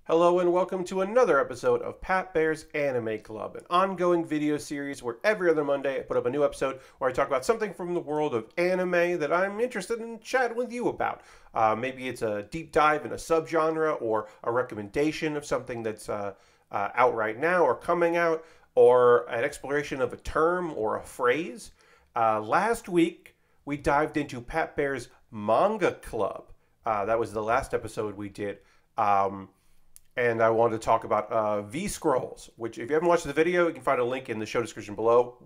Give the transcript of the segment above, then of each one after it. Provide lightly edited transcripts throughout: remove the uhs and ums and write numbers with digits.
Hello and welcome to another episode of Pat Baer's Anime Club, an ongoing video series where every other Monday I put up a new episode where I talk about something from the world of anime that I'm interested in chatting with you about. Maybe it's a deep dive in a subgenre or a recommendation of something that's out right now or coming out, or an exploration of a term or a phrase. Last week we dived into Pat Baer's Manga Club. That was the last episode we did. And I wanted to talk about V-Scrolls, which if you haven't watched the video, you can find a link in the show description below.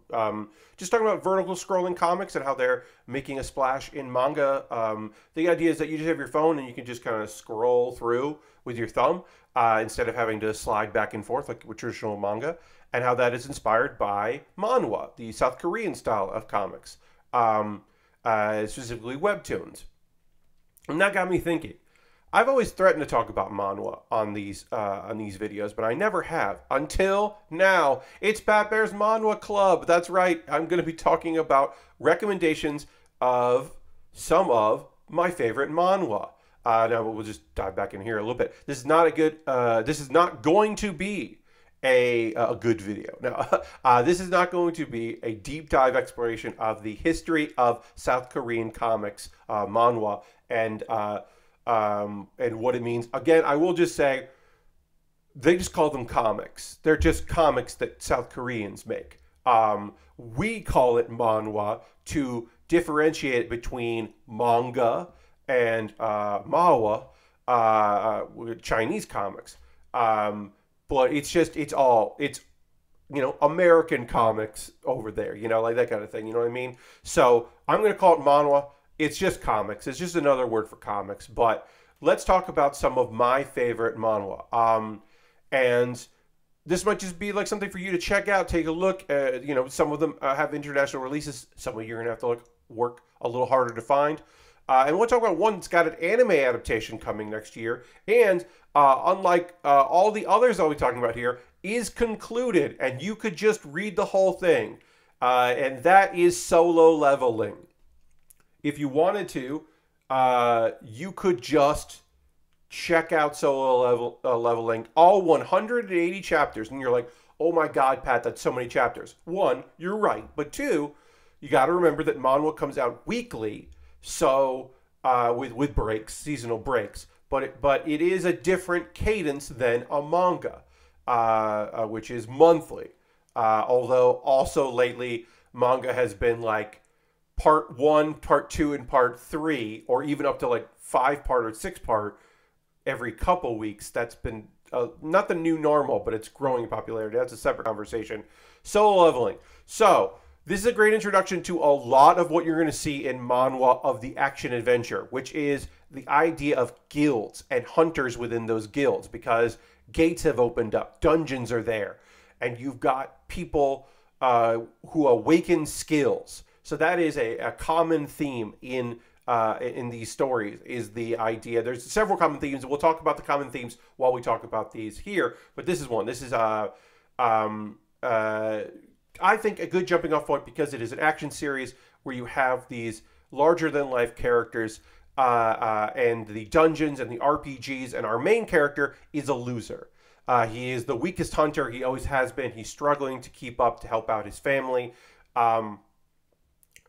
Just talking about vertical scrolling comics and how they're making a splash in manga. The idea is that you just have your phone and you can just kind of scroll through with your thumb instead of having to slide back and forth like with traditional manga, and how that is inspired by manhwa, the South Korean style of comics, specifically webtoons. And that got me thinking. I've always threatened to talk about manhwa on these videos, but I never have until now. It's Pat Baer's Manhwa Club. That's right. I'm going to be talking about recommendations of some of my favorite manhwa. Now we'll just dive back in here a little bit. This is not a good. This is not going to be a good video. Now, this is not going to be a deep dive exploration of the history of South Korean comics, manhwa, and what it means. Again, I will just say, they just call them comics. They're just comics that South Koreans make. We call it manhwa to differentiate between manga and manhwa, Chinese comics. But it's American comics over there, like that kind of thing. You know what I mean? So I'm going to call it manhwa. It's just comics. It's just another word for comics. But let's talk about some of my favorite manhwa. And this might just be like something for you to check out, take a look. Some of them have international releases. Some of you're going to have to work a little harder to find. And we'll talk about one that's got an anime adaptation coming next year. And unlike all the others I'll be talking about here, is concluded. And you could just read the whole thing. And that is Solo Leveling. If you wanted to, you could just check out Solo Leveling, all 180 chapters, and you're like, oh my God, Pat, that's so many chapters. One, you're right. But two, you got to remember that manhwa comes out weekly, so with breaks, seasonal breaks. But it is a different cadence than a manga, which is monthly. Although also lately, manga has been like part 1, part 2, and part 3, or even up to like 5-part or 6-part every couple weeks. That's been not the new normal, but it's growing in popularity. That's a separate conversation. Solo Leveling. So this is a great introduction to a lot of what you're going to see in manhwa of the action adventure, which is the idea of guilds and hunters within those guilds, because gates have opened up, dungeons are there, and you've got people who awaken skills. So that is a common theme in these stories, is the idea. There's several common themes. We'll talk about the common themes while we talk about these here. But this is one. This is, I think, a good jumping off point because it is an action series where you have these larger-than-life characters and the dungeons and the RPGs, and our main character is a loser. He is the weakest hunter. He always has been. He's struggling to keep up to help out his family.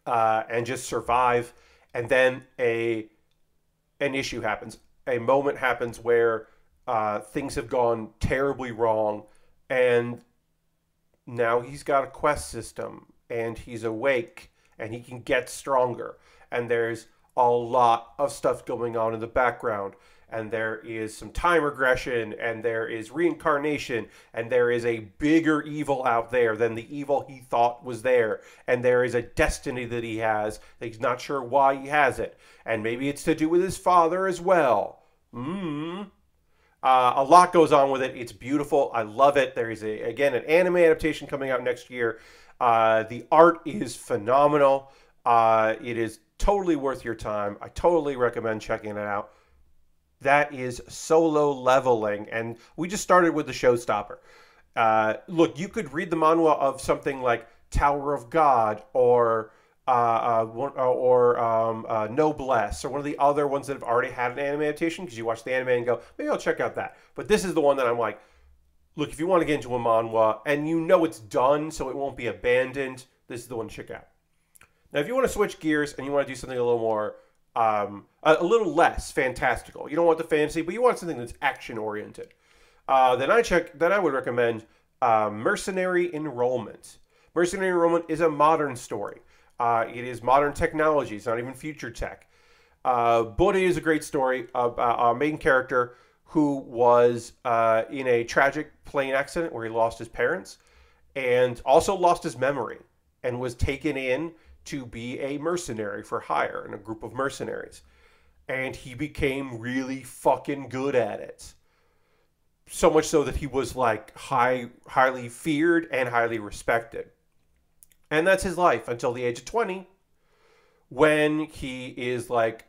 And just survive, and then an issue happens. A moment happens where things have gone terribly wrong, and now he's got a quest system, and he's awake, and he can get stronger. And there's a lot of stuff going on in the background. And there is some time regression, and there is reincarnation, and there is a bigger evil out there than the evil he thought was there. And there is a destiny that he has that he's not sure why he has it. And maybe it's to do with his father as well. A lot goes on with it. It's beautiful. I love it. There is, again, an anime adaptation coming out next year. The art is phenomenal. It is totally worth your time. I totally recommend checking it out. That is Solo Leveling, and we just started with the showstopper. Look, you could read the manhwa of something like Tower of God or Noblesse, or one of the other ones that have already had an anime adaptation, because you watch the anime and go, maybe I'll check out that. But this is the one that I'm like, look, if you want to get into a manhwa and you know it's done, so it won't be abandoned, this is the one to check out. Now, if you want to switch gears and you want to do something a little more, a little less fantastical, you don't want the fantasy, but you want something that's action oriented, then I would recommend Mercenary Enrollment. Mercenary Enrollment is a modern story. It is modern technology. It's not even future tech. But it is a great story about our main character who was in a tragic plane accident where he lost his parents and also lost his memory and was taken in to be a mercenary for hire in a group of mercenaries. And he became really fucking good at it. So much so that he was like highly feared and highly respected. And that's his life until the age of 20, when he is like,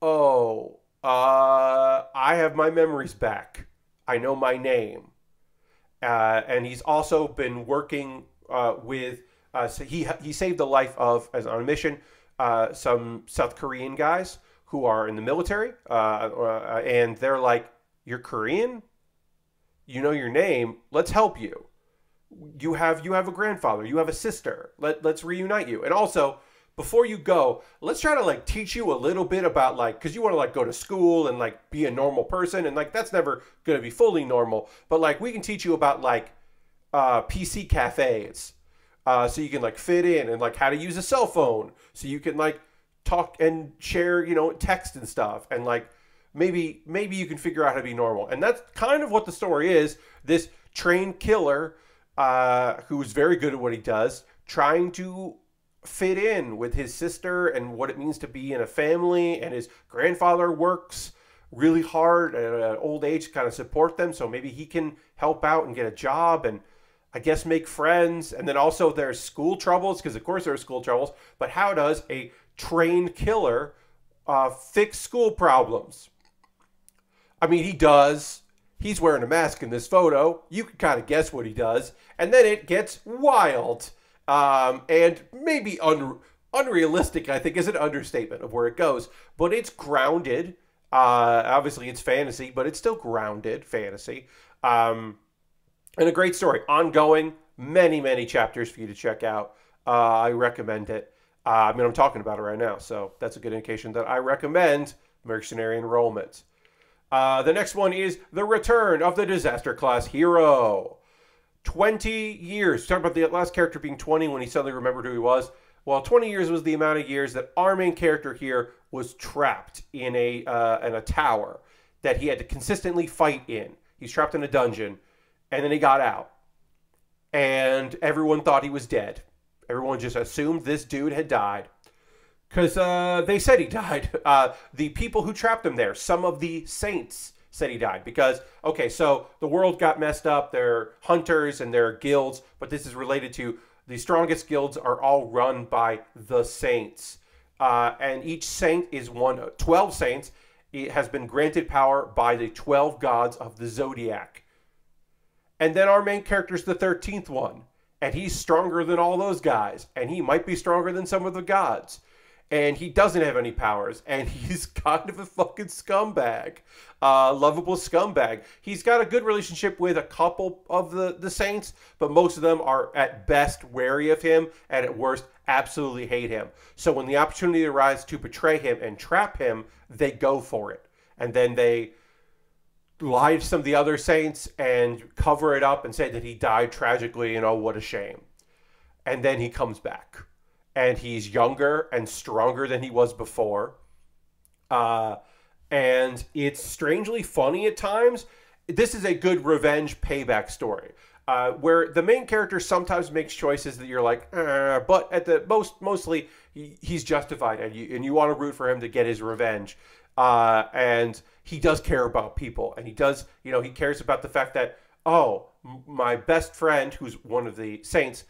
oh, I have my memories back. I know my name. And he's also been working with, so he saved the life of, as on a mission, some South Korean guys who are in the military. And they're like, you're Korean? You know your name. Let's help you. You have a grandfather, you have a sister. Let's reunite you. And also, before you go, let's try to like teach you a little bit about like, because you want to like go to school and like be a normal person, and like that's never going to be fully normal. But like we can teach you about like PC cafes, so you can like fit in, and like how to use a cell phone, so you can like talk and share, text and stuff, and like maybe you can figure out how to be normal. And that's kind of what the story is. This trained killer, who's very good at what he does, trying to fit in with his sister and what it means to be in a family, and his grandfather works really hard at an old age to kind of support them, so maybe he can help out and get a job and I guess make friends. And then also there's school troubles, because of course there are school troubles, but how does a trained killer fix school problems? I mean, he does. He's wearing a mask in this photo. You can kind of guess what he does. And then it gets wild. And maybe unrealistic, I think, is an understatement of where it goes. But it's grounded. Obviously, it's fantasy, but it's still grounded fantasy. And a great story. Ongoing. Many, many chapters for you to check out. I recommend it. I'm talking about it right now. So that's a good indication that I recommend Mercenary Enrollment. The next one is The Return of the Disaster Class Hero. 20 years. Talk about the last character being 20 when he suddenly remembered who he was. Well, 20 years was the amount of years that our main character here was trapped in a tower that he had to consistently fight in. He's trapped in a dungeon, and then he got out. And everyone thought he was dead. Everyone just assumed this dude had died. Because they said he died. The people who trapped him there, some of the saints, said he died. Because, okay, so the world got messed up. They're hunters and they're guilds. But this is related to the strongest guilds are all run by the saints. And each saint is 12 saints. It has been granted power by the 12 gods of the zodiac. And then our main character is the 13th one. And he's stronger than all those guys. And he might be stronger than some of the gods. And he doesn't have any powers, and he's kind of a fucking scumbag. Lovable scumbag. He's got a good relationship with a couple of the saints, but most of them are at best wary of him, and at worst absolutely hate him. So when the opportunity arises to betray him and trap him, they go for it. And then they lie to some of the other saints and cover it up and say that he died tragically, and oh, what a shame. And then he comes back. And he's younger and stronger than he was before. And it's strangely funny at times. This is a good revenge payback story. Where the main character sometimes makes choices that you're like, but at the mostly he's justified, and you want to root for him to get his revenge. And he does care about people, and he does, he cares about the fact that, oh, my best friend, who's one of the saints,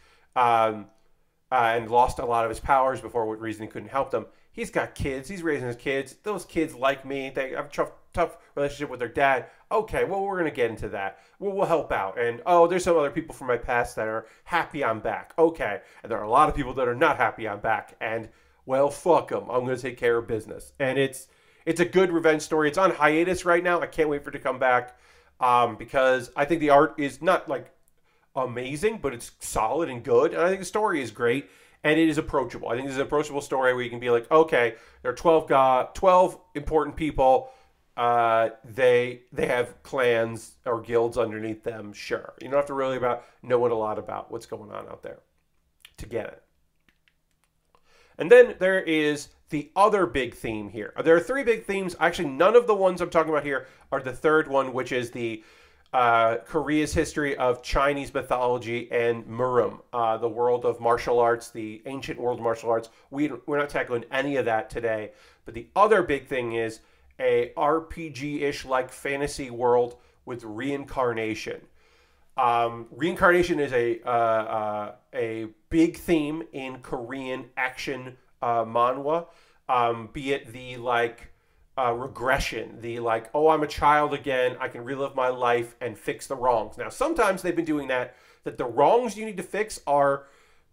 and lost a lot of his powers before what reason he couldn't help them. He's got kids. He's raising his kids. Those kids like me. They have a tough relationship with their dad. Okay, well, we're going to get into that. We'll help out. And, oh, there's some other people from my past that are happy I'm back. Okay. And there are a lot of people that are not happy I'm back. And, well, fuck them. I'm going to take care of business. And it's a good revenge story. It's on hiatus right now. I can't wait for it to come back because I think the art is not, like, amazing, but it's solid and good. And I think the story is great. And it is approachable. I think this is an approachable story where you can be like, okay, there are 12 important people. They have clans or guilds underneath them. Sure, you don't have to really know a lot about what's going on out there to get it. And then there is the other big theme here. There are three big themes. Actually, none of the ones I'm talking about here are the third one, which is the Korea's history of Chinese mythology and Murum, the world of martial arts, the ancient world of martial arts. We're not tackling any of that today. But the other big thing is a RPG-ish like fantasy world with reincarnation. Reincarnation is a big theme in Korean action manhwa, be it the like regression, the like, oh, I'm a child again, I can relive my life and fix the wrongs. Now, sometimes they've been doing that the wrongs you need to fix are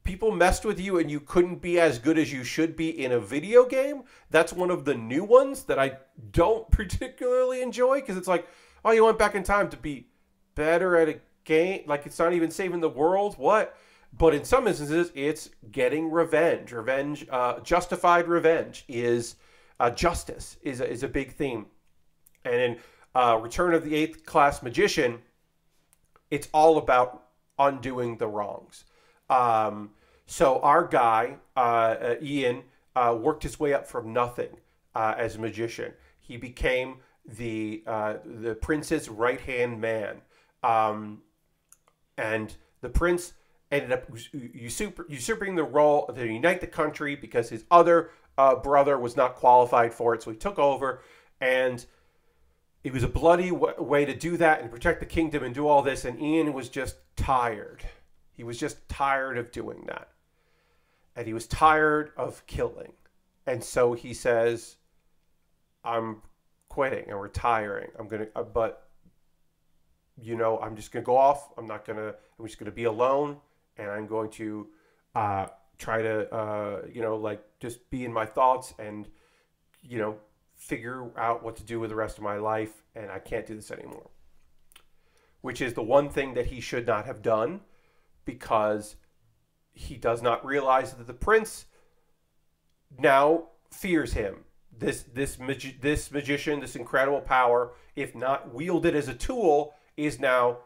people messed with you and you couldn't be as good as you should be in a video game. That's one of the new ones that I don't particularly enjoy because it's like, oh, you went back in time to be better at a game. Like, it's not even saving the world. What? But in some instances, it's getting revenge. Justified revenge is justice is a big theme. And in Return of the Eighth Class Magician, it's all about undoing the wrongs. So our guy, Ian, worked his way up from nothing as a magician. He became the prince's right-hand man. And the prince ended up usurping the role to unite the country because his other brother was not qualified for it. So he took over, and it was a bloody way to do that and protect the kingdom and do all this. And Ian was just tired. He was just tired of doing that. And he was tired of killing. And so he says, I'm quitting and retiring. I'm just going to go off. I'm just going to be alone. And I'm going to try to, just be in my thoughts and, figure out what to do with the rest of my life. And I can't do this anymore. Which is the one thing that he should not have done, because he does not realize that the prince now fears him. This magician, this incredible power, if not wielded as a tool, is now,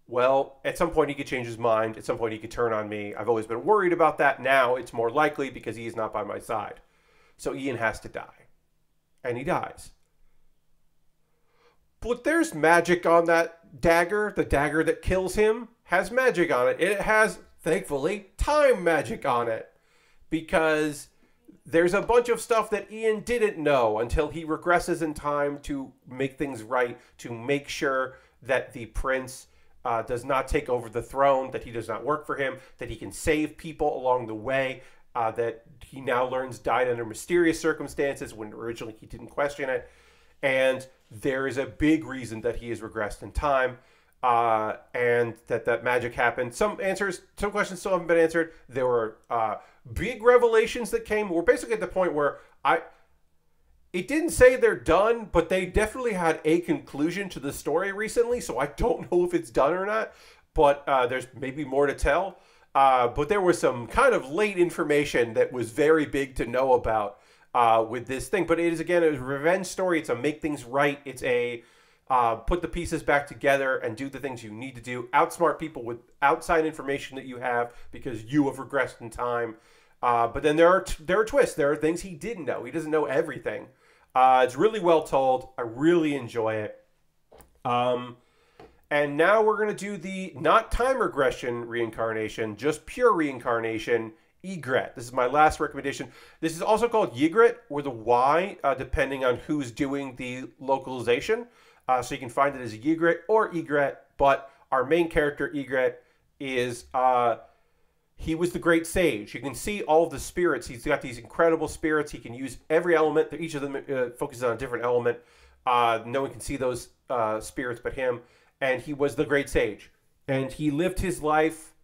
well, at some point he could change his mind. At some point he could turn on me. I've always been worried about that. Now it's more likely because he is not by my side. So Ian has to die. And he dies. But there's magic on that dagger. The dagger that kills him has magic on it. It has, thankfully, time magic on it. Because there's a bunch of stuff that Ian didn't know until he regresses in time to make things right, to make sure that the prince does not take over the throne, that he does not work for him, that he can save people along the way, that he now learns died under mysterious circumstances when originally he didn't question it. And there is a big reason that he has regressed in time, and that magic happened. Some questions still haven't been answered. There were big revelations that came. We're basically at the point where it didn't say they're done, but they definitely had a conclusion to the story recently, so I don't know if it's done or not, but there's maybe more to tell. But there was some kind of late information that was very big to know about with this thing. But it is, again, a revenge story. It's a make things right. It's a put the pieces back together and do the things you need to do. Outsmart people with outside information that you have because you have regressed in time. But then there are twists. There are things he didn't know. He doesn't know everything. It's really well told. I really enjoy it. And now we're going to do the not time regression reincarnation, just pure reincarnation, Egret. This is my last recommendation. This is also called Ygritte with a Y, depending on who's doing the localization. So you can find it as Ygritte or Egret, but our main character, Egret, is... he was the great sage. You can see all of the spirits. He's got these incredible spirits. He can use every element. Each of them focuses on a different element. No one can see those spirits but him. And he was the great sage. And he lived his life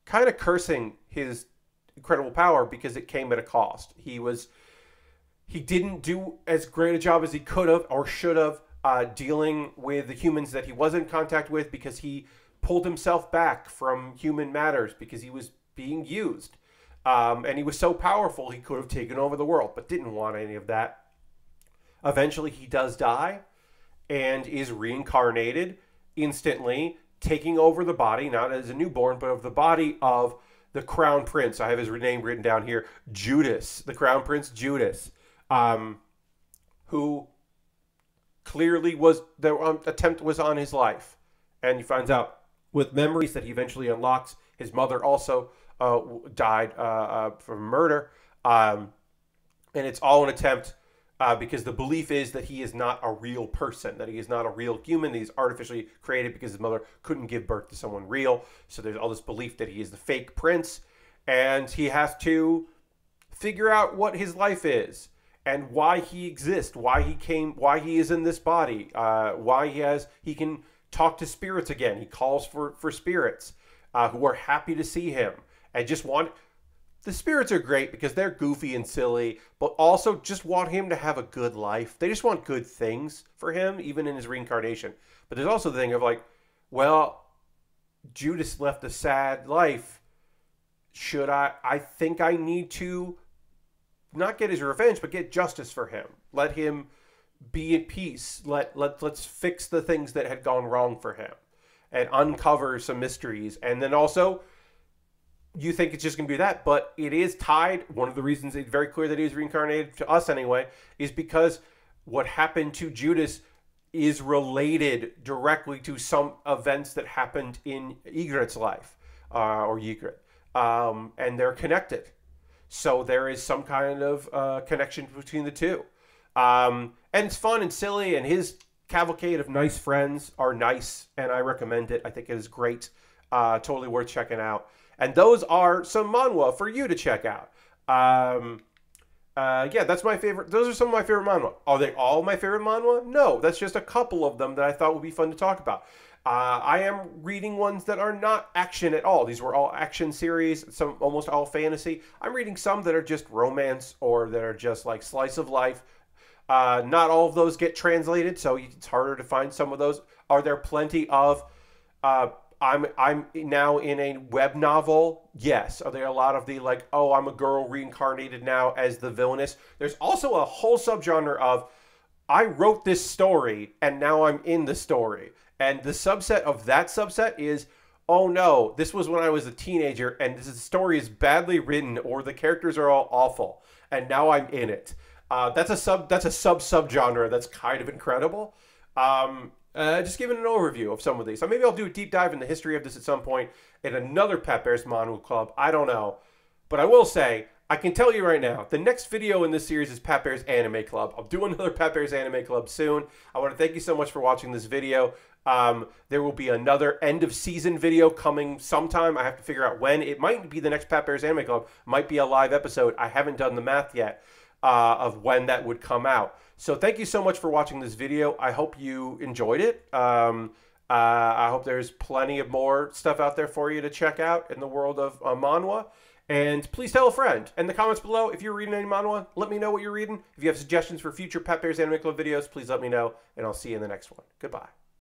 kind of cursing his incredible power because it came at a cost. He didn't do as great a job as he could have or should have dealing with the humans that he was in contact with, because he pulled himself back from human matters because he was being used. And he was so powerful he could have taken over the world, but didn't want any of that. Eventually he does die and is reincarnated instantly, taking over the body, not as a newborn, but of the body of the Crown Prince. I have his name written down here, Judas, the Crown Prince Judas, who clearly was, the attempt was on his life. And he finds out with memories that he eventually unlocks. His mother also died from murder. And it's all an attempt because the belief is that he is not a real person, that he is not a real human, that he's artificially created because his mother couldn't give birth to someone real. So there's all this belief that he is the fake prince, and he has to figure out what his life is and why he exists, why he is in this body, why he can talk to spirits again. He calls for spirits who are happy to see him and just want. The spirits are great because they're goofy and silly, but also just want him to have a good life. They just want good things for him, even in his reincarnation. But there's also the thing of like, well, Judas left a sad life. I think I need to not get his revenge, but get justice for him. Let him be at peace. Let's fix the things that had gone wrong for him and uncover some mysteries. And then also, you think it's just going to be that, but it is tied. One of the reasons it's very clear that he was reincarnated, to us anyway, is because what happened to Judas is related directly to some events that happened in Ygritte's life, or Ygritte. And they're connected. So there is some kind of connection between the two. And it's fun and silly, and his cavalcade of nice friends are nice, and I recommend it. I think it is great. Totally worth checking out. And those are some manhwa for you to check out. Yeah, that's my favorite. Those are some of my favorite manhwa. Are they all my favorite manhwa? No, that's just a couple of them that I thought would be fun to talk about. I am reading ones that are not action at all. These were all action series, some almost all fantasy. I'm reading some that are just romance or that are just like slice of life. Not all of those get translated, so it's harder to find some of those. Are there plenty of I'm now in a web novel? Yes. Are there a lot of the like, oh, I'm a girl reincarnated now as the villainess? There's also a whole subgenre of, I wrote this story and now I'm in the story. And the subset of that subset is, oh no, this was when I was a teenager and this story is badly written or the characters are all awful and now I'm in it. That's a subgenre that's kind of incredible. Just giving an overview of some of these. So maybe I'll do a deep dive in the history of this at some point in another Pat Baer's Manhwa Club. I don't know. But I will say, I can tell you right now, the next video in this series is Pat Baer's Anime Club. I'll do another Pat Baer's Anime Club soon. I want to thank you so much for watching this video. There will be another end of season video coming sometime. I have to figure out when. It might be the next Pat Baer's Anime Club. Might be a live episode. I haven't done the math yet of when that would come out. So thank you so much for watching this video. I hope you enjoyed it. I hope there's plenty of more stuff out there for you to check out in the world of manhwa. And please tell a friend. In the comments below, if you're reading any manhwa, let me know what you're reading. If you have suggestions for future Pat Baer's Anime Club videos, please let me know. And I'll see you in the next one. Goodbye.